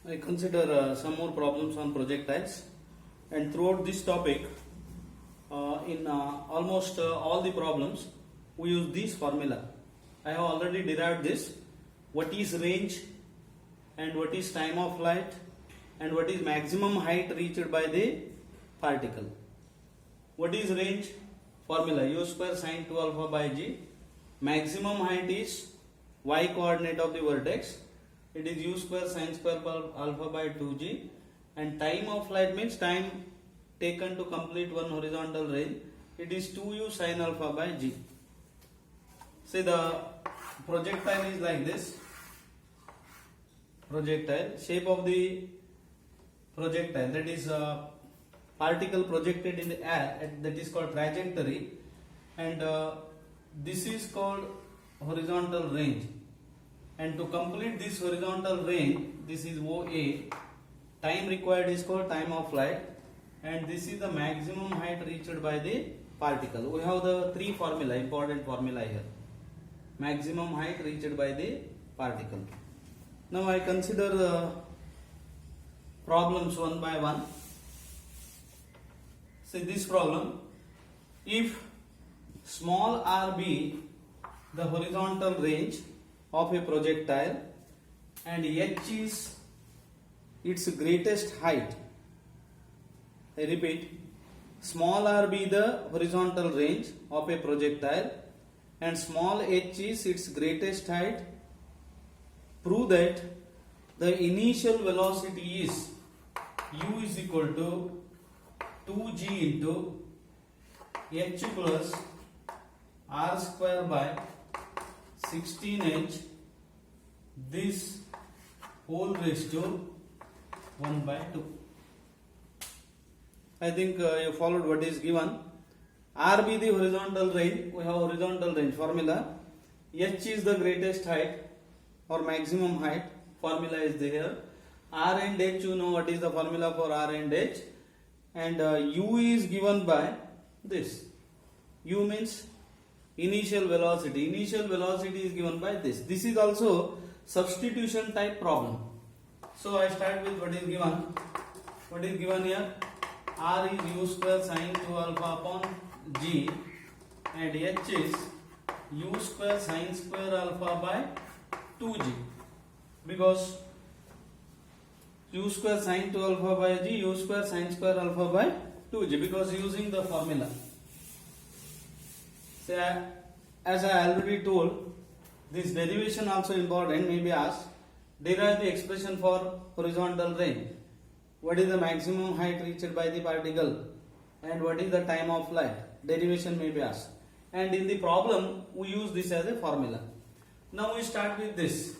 I consider some more problems on projectiles, and throughout this topic, in almost all the problems, we use this formula. I have already derived this. What is range, and what is time of flight, and what is maximum height reached by the particle. What is range? Formula u square sine 2 alpha by g. Maximum height is y coordinate of the vertex. It is u square sine square alpha by 2g, and time of flight means time taken to complete one horizontal range. It is 2u sine alpha by g. See, the projectile is like this. Projectile, shape of the projectile, that is particle projected in the air, that is called trajectory, and this is called horizontal range. And to complete this horizontal range, this is OA. Time required is called time of flight, and this is the maximum height reached by the particle. We have the three formula, important formula here. Maximum height reached by the particle. Now I consider the problems one by one. See this problem. If small r be the horizontal range of a projectile and h is its greatest height. I repeat, small r be the horizontal range of a projectile and small h is its greatest height. Prove that the initial velocity is u is equal to 2g into h plus r square by 16h, this whole raised to 1 by 2. I think you followed what is given. R be the horizontal range. We have horizontal range formula. H is the greatest height or maximum height. Formula is there. R and H, you know what is the formula for R and H. And U is given by this. U means initial velocity. Initial velocity is given by this. This is also substitution type problem. So I start with what is given. What is given here? R is u square sine 2 alpha upon g, and h is u square sine square alpha by 2g. Because u square sine 2 alpha by g, u square sine square alpha by 2g, because using the formula. So, as I already told, this derivation also important, may be asked. Derive the expression for horizontal range. What is the maximum height reached by the particle, and what is the time of flight? Derivation may be asked. And in the problem, we use this as a formula. Now we start with this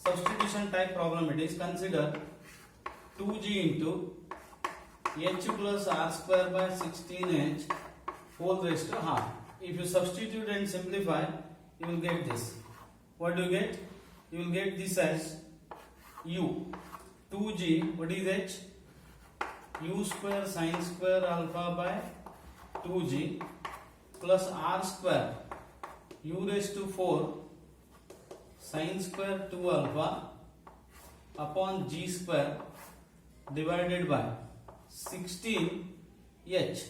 substitution type problem. It is consider 2g into h plus r square by 16h whole raised to half. If you substitute and simplify, you will get this. What do you get? You will get this as u. 2g, what is h? U square sine square alpha by 2g plus r square u raised to 4 sine square 2 alpha upon g square divided by 16h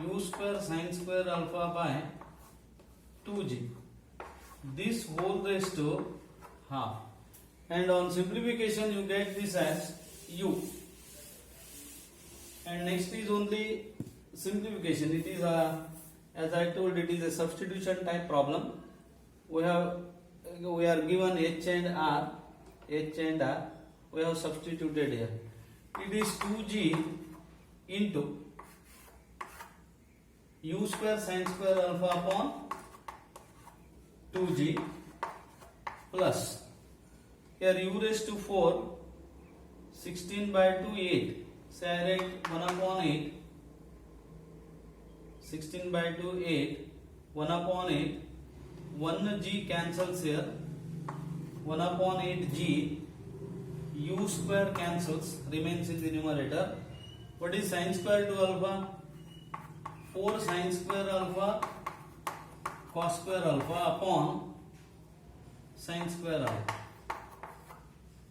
u square sine square alpha by 2g. This whole raised to half. And on simplification you get this as u. And next is only simplification. It is as I told, it is a substitution type problem. We are given h and r. We have substituted here. It is 2g into u square sine square alpha upon 2g plus here u raised to 4, 16 by 2, 8. So I write 1 upon 8, 16 by 2, 8, 1 upon 8, 1g cancels here, 1 upon 8g, u square cancels, remains in the numerator. What is sine square 2 alpha? 4 sine square alpha cos square alpha upon sine square alpha.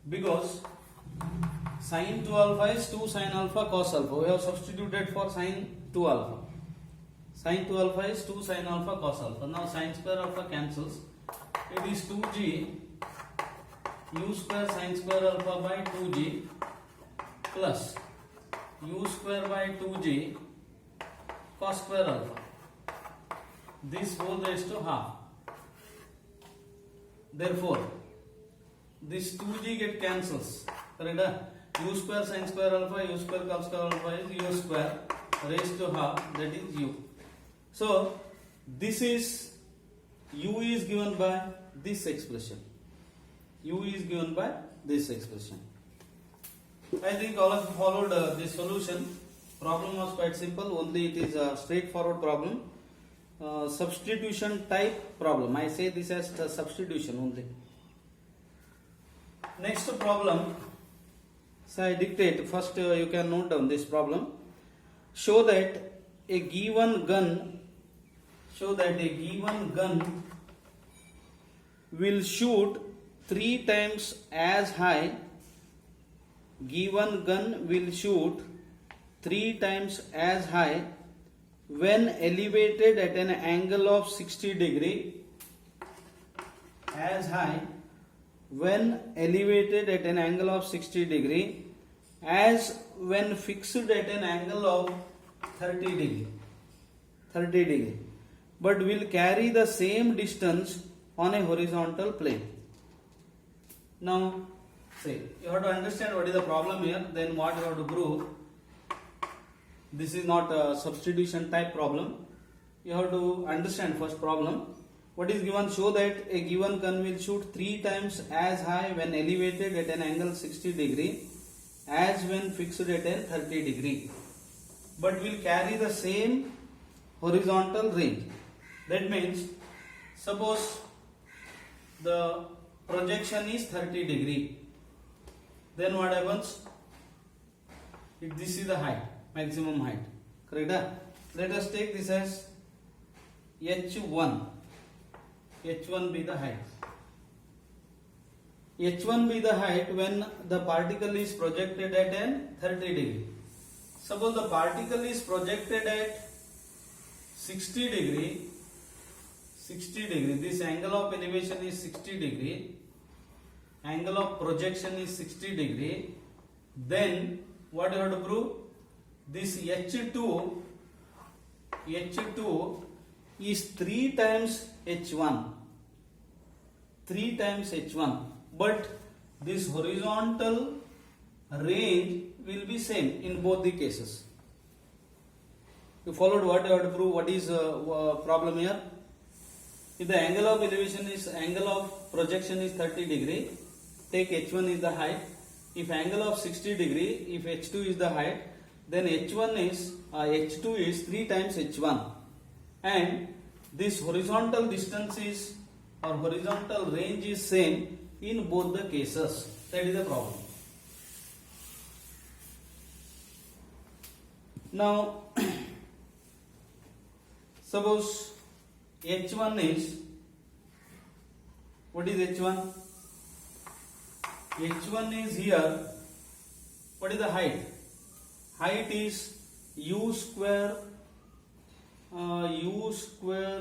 because sin 2 alpha is 2 sin alpha cos alpha. We have substituted for sin 2 alpha. Sin 2 alpha is 2 sin alpha cos alpha. Now sin square alpha cancels. It is 2g u square sin square alpha by 2g plus u square by 2g cos square alpha. This whole raised to half. Therefore, this 2g get cancels. Correct? U square sin square alpha, u square cos square alpha is u square raised to half, that is u. So, this is u is given by this expression. U is given by this expression. I think all of you followed this solution. Problem was quite simple, only it is a straightforward problem. Substitution type problem. I say this as the substitution only. Next problem. So I dictate. First you can note down this problem. Show that a given gun will shoot 3 times as high. Given gun will shoot 3 times as high when elevated at an angle of 60 degree. As high when elevated at an angle of 60 degree as when fixed at an angle of 30 degree. But will carry the same distance on a horizontal plane. Now, say you have to understand what is the problem here, then what you have to prove. This is not a substitution type problem. You have to understand first problem. What is given? Show that a given gun will shoot 3 times as high when elevated at an angle 60 degree as when fixed at an 30 degree, but will carry the same horizontal range. That means, suppose the projection is 30 degree, then what happens? If this is the height, maximum height, correct? Let us take this as h1. h1 be the height. h1 be the height when the particle is projected at an 30 degree. Suppose the particle is projected at 60 degree. This angle of elevation is 60 degree. Angle of projection is 60 degree. Then what you have to prove? This h2 is 3 times h1. 3 times h1. But this horizontal range will be same in both the cases. You followed what you have to prove? What is problem here? If the angle of elevation is angle of projection is 30 degree, take h1 is the height. If angle of 60 degree, if h2 is the height, then h2 is 3 times h1, and this horizontal distance is or horizontal range is same in both the cases. That is the problem. Now, suppose h1 is, what is h1? h1 is here. What is the height? Height is u square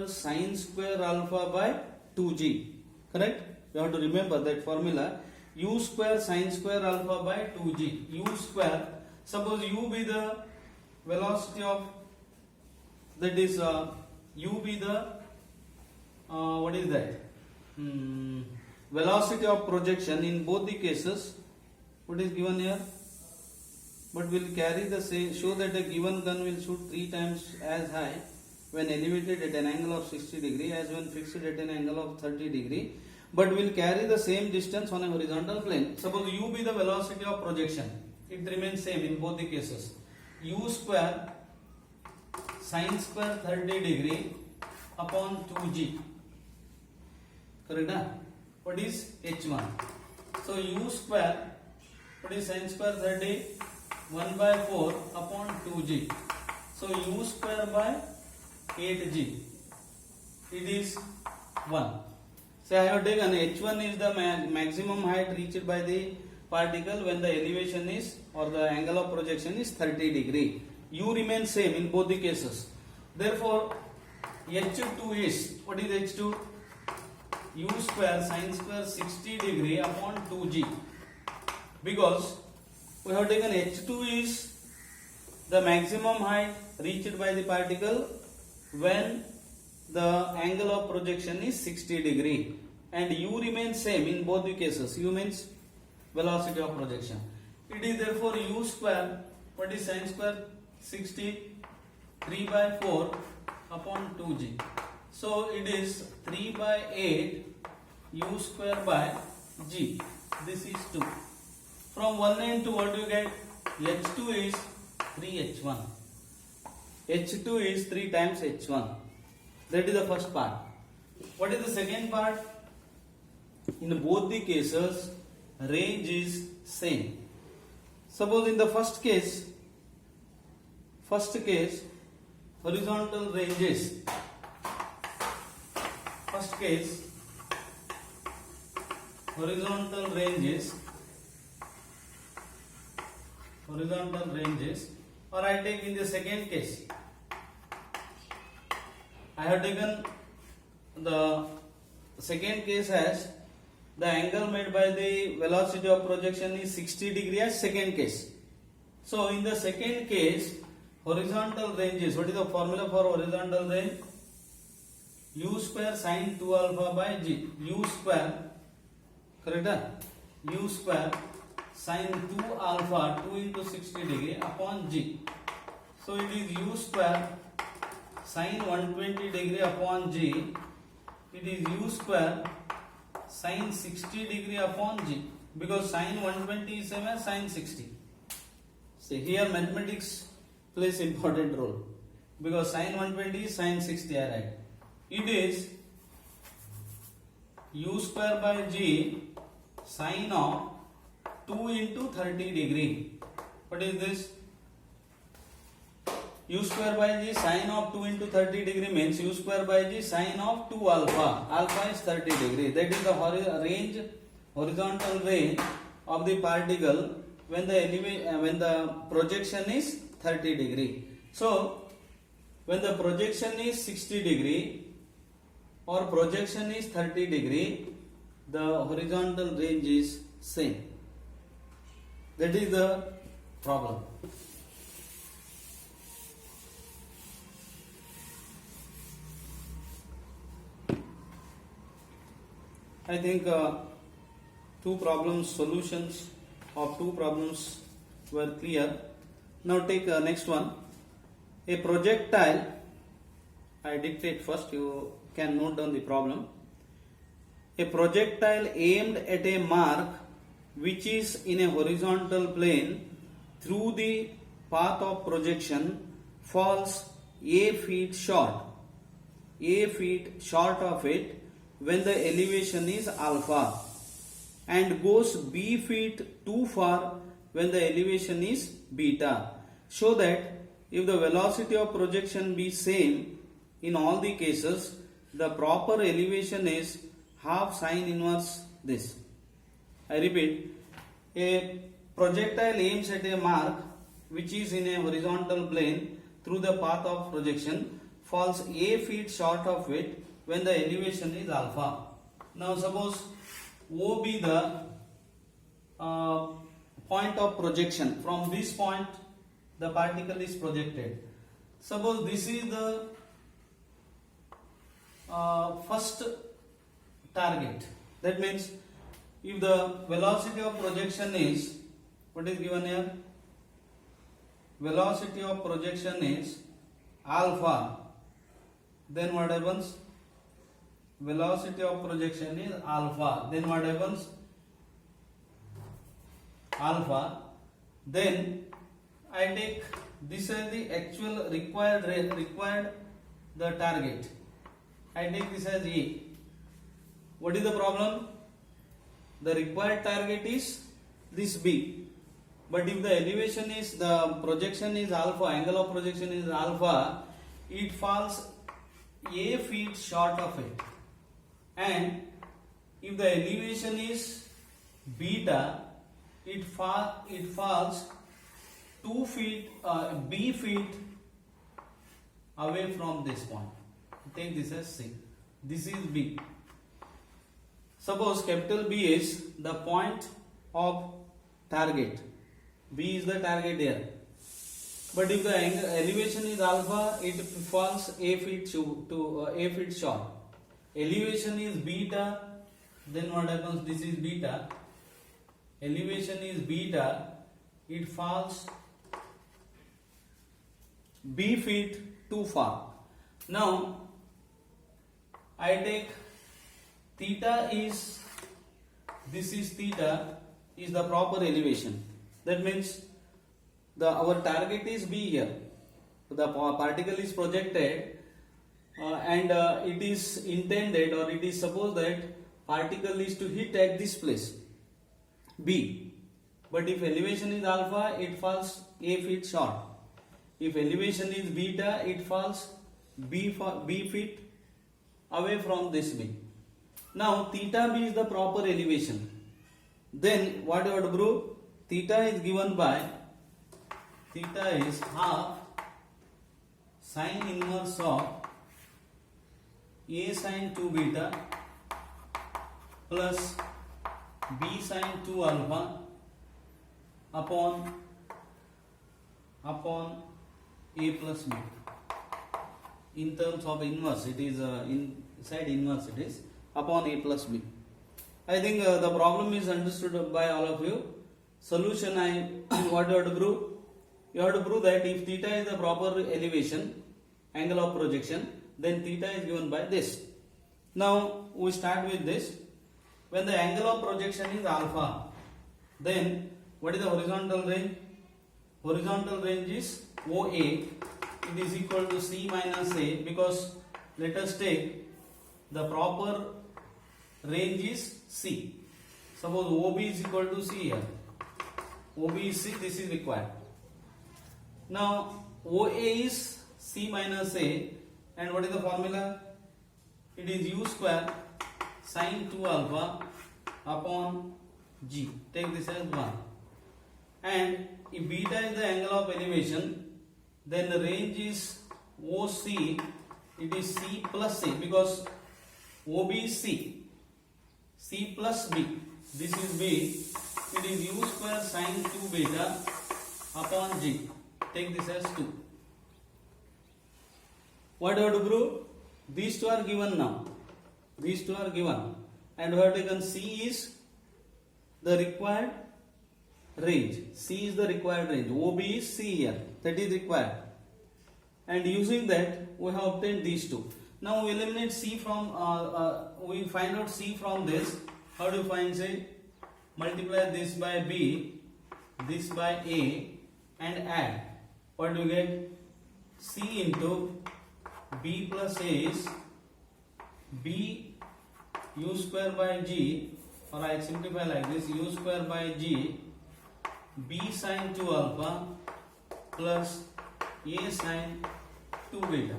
sin square alpha by 2g. Correct? You have to remember that formula. U square sin square alpha by 2g. U square. Suppose u be the velocity of, that is u be the what is that? Velocity of projection in both the cases. What is given here? But will carry the same. Show that a given gun will shoot 3 times as high when elevated at an angle of 60 degree as when fixed at an angle of 30 degree, but will carry the same distance on a horizontal plane. Suppose u be the velocity of projection. It remains same in both the cases. U square sin square 30 degree upon 2g. Correct? What is h1? So u square, what is sin square 30? 1 by 4 upon 2g. So u square by 8g. It is 1. So I have taken h1 is the maximum height reached by the particle when the elevation is or the angle of projection is 30 degree. U remains same in both the cases. Therefore, H2 is, what is H2? U square sin square 60 degree upon 2g. Because we have taken H2 is the maximum height reached by the particle when the angle of projection is 60 degree, and U remains same in both the cases. U means velocity of projection. It is therefore U square, what is sin square 60, 3 by 4 upon 2g. So it is 3 by 8 U square by g. This is 2. From one end to what you get? H2 is 3h1. H2 is 3 times h1. That is the first part. What is the second part? In both the cases, range is same. Suppose in the first case, horizontal ranges. First case, horizontal ranges, or I take in the second case, I have taken the second case as the angle made by the velocity of projection is 60 degree as second case. So in the second case, horizontal ranges, what is the formula for horizontal range? U square sin 2 alpha by g. U square, correct? U square sin 2 alpha, 2 into 60 degree upon g. So it is U square sin 120 degree upon g. It is U square sin 60 degree upon g, because sin 120 is same as sin 60. See, here mathematics plays important role, because sin 120 is sin 60, I write. It is U square by g sin of 2 into 30 degree. What is this? U square by g sin of 2 into 30 degree means U square by g sin of 2 alpha. Alpha is 30 degree. That is the horizontal range of the particle when the projection is 30 degree. So when the projection is 60 degree or projection is 30 degree, the horizontal range is same. That is the problem. I think solutions of two problems were clear. Now take next one. A projectile, I dictate first, you can note down the problem. A projectile aimed at a mark which is in a horizontal plane through the path of projection falls a feet short of it when the elevation is alpha, and goes b feet too far when the elevation is beta. Show that if the velocity of projection be same in all the cases, the proper elevation is half sine inverse this. I repeat, a projectile aims at a mark which is in a horizontal plane through the path of projection, falls a feet short of it when the elevation is alpha. Now suppose O be the point of projection. From this point the particle is projected. Suppose this is the first target. That means if the velocity of projection is, what is given here? Velocity of projection is alpha. Then what happens? Velocity of projection is alpha. Then what happens? Alpha. Then I take this as the actual required the target. I take this as A. What is the problem? The required target is this B. But if the elevation is, the projection is alpha, angle of projection is alpha, it falls a feet short of it. And if the elevation is beta, it falls 2 feet b feet away from this point. Take this as C. This is B. Suppose capital B is the point of target. B is the target here. But if the elevation is alpha, it falls a feet a feet short. Elevation is beta, then what happens? This is beta. Elevation is beta, it falls b feet too far. Now I take theta is, this is theta is the proper elevation. That means our target is B here. The particle is projected and it is intended, or it is supposed that particle is to hit at this place B. But if elevation is alpha, it falls a feet short. If elevation is beta, it falls b feet away from this B. Now theta B is the proper elevation. Then what you have to prove? Theta is given by, theta is half sine inverse of a sine 2 beta plus b sine 2 alpha upon a plus b. In terms of inverse, it is inside inverse, it is upon a plus b. I think the problem is understood by all of you. Solution, what you have to prove? You have to prove that if theta is the proper elevation, angle of projection, then theta is given by this. Now we start with this. When the angle of projection is alpha, then what is the horizontal range? Horizontal range is OA. It is equal to C minus A, because let us take the proper range is C. Suppose OB is equal to C here. OB is C, this is required. Now OA is C minus A, and what is the formula? It is U square sine 2 alpha upon G. Take this as 1. And if beta is the angle of elevation, then the range is OC, it is C plus A, because OB is C, C plus B, this is B, it is U square sine 2 beta upon G. Take this as 2. What do you have to prove? These two are given now. These two are given. And we have taken C is the required range. C is the required range. OB is C here. That is required. And using that, we have obtained these two. Now we eliminate C from, we find out C from this. How do you find C? Multiply this by B, this by A, and add. What do you get? C into B plus A is B U square by G, or I simplify like this, U square by G, B sine 2 alpha plus A sine 2 beta.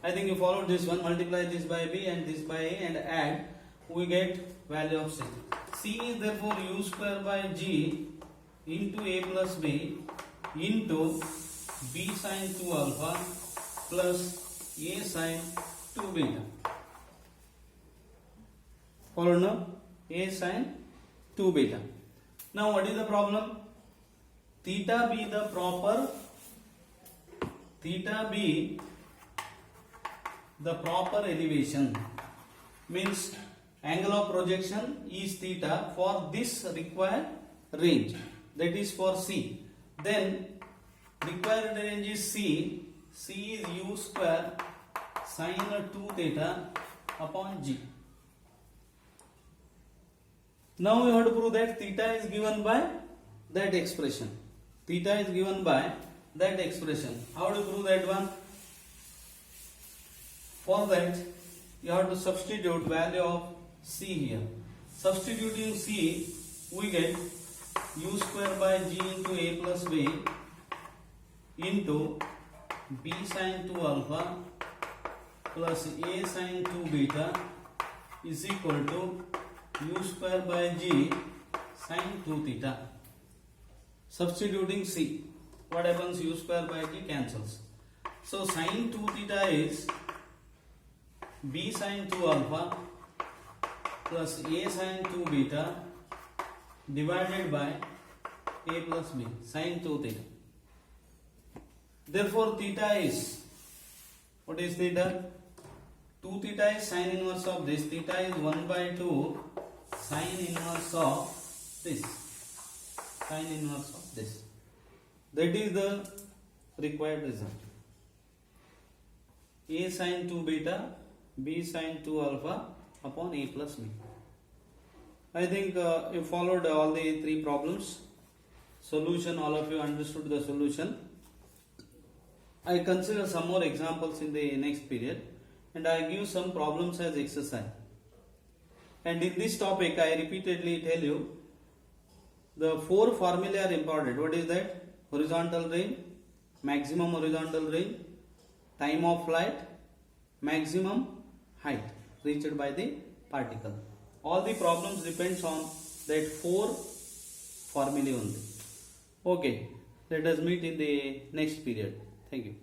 I think you followed this one. Multiply this by B and this by A and add. We get value of C. C is therefore U square by G into A plus B into B sine 2 alpha plus A sine 2 beta. Follow now? A sine 2 beta. Now what is the problem? Theta be the proper, theta be the proper elevation, means angle of projection is theta for this required range, that is for C. Then required range is C. C is U square sine 2 theta upon G. Now we have to prove that theta is given by that expression. Theta is given by that expression. How to prove that one? For that, you have to substitute value of C here. Substituting C, we get U square by G into A plus B into B sine 2 alpha plus A sine 2 beta is equal to U square by G sine 2 theta. Substituting c, what happens? U square by t cancels. So sin 2 theta is b sin 2 alpha plus a sin 2 beta divided by a plus b sin 2 theta. Therefore theta is, what is theta? 2 theta is sin inverse of this. Theta is 1 by 2 sin inverse of this. Sin inverse of this. That is the required result. A sin 2 beta, b sin 2 alpha upon a plus b. I think you followed all the three problems. Solution, all of you understood the solution. I consider some more examples in the next period, and I give some problems as exercise. And in this topic, I repeatedly tell you the four formulae are important. What is that? Horizontal range, maximum horizontal range, time of flight, maximum height reached by the particle. All the problems depends on that four formulae only. Okay, let us meet in the next period. Thank you.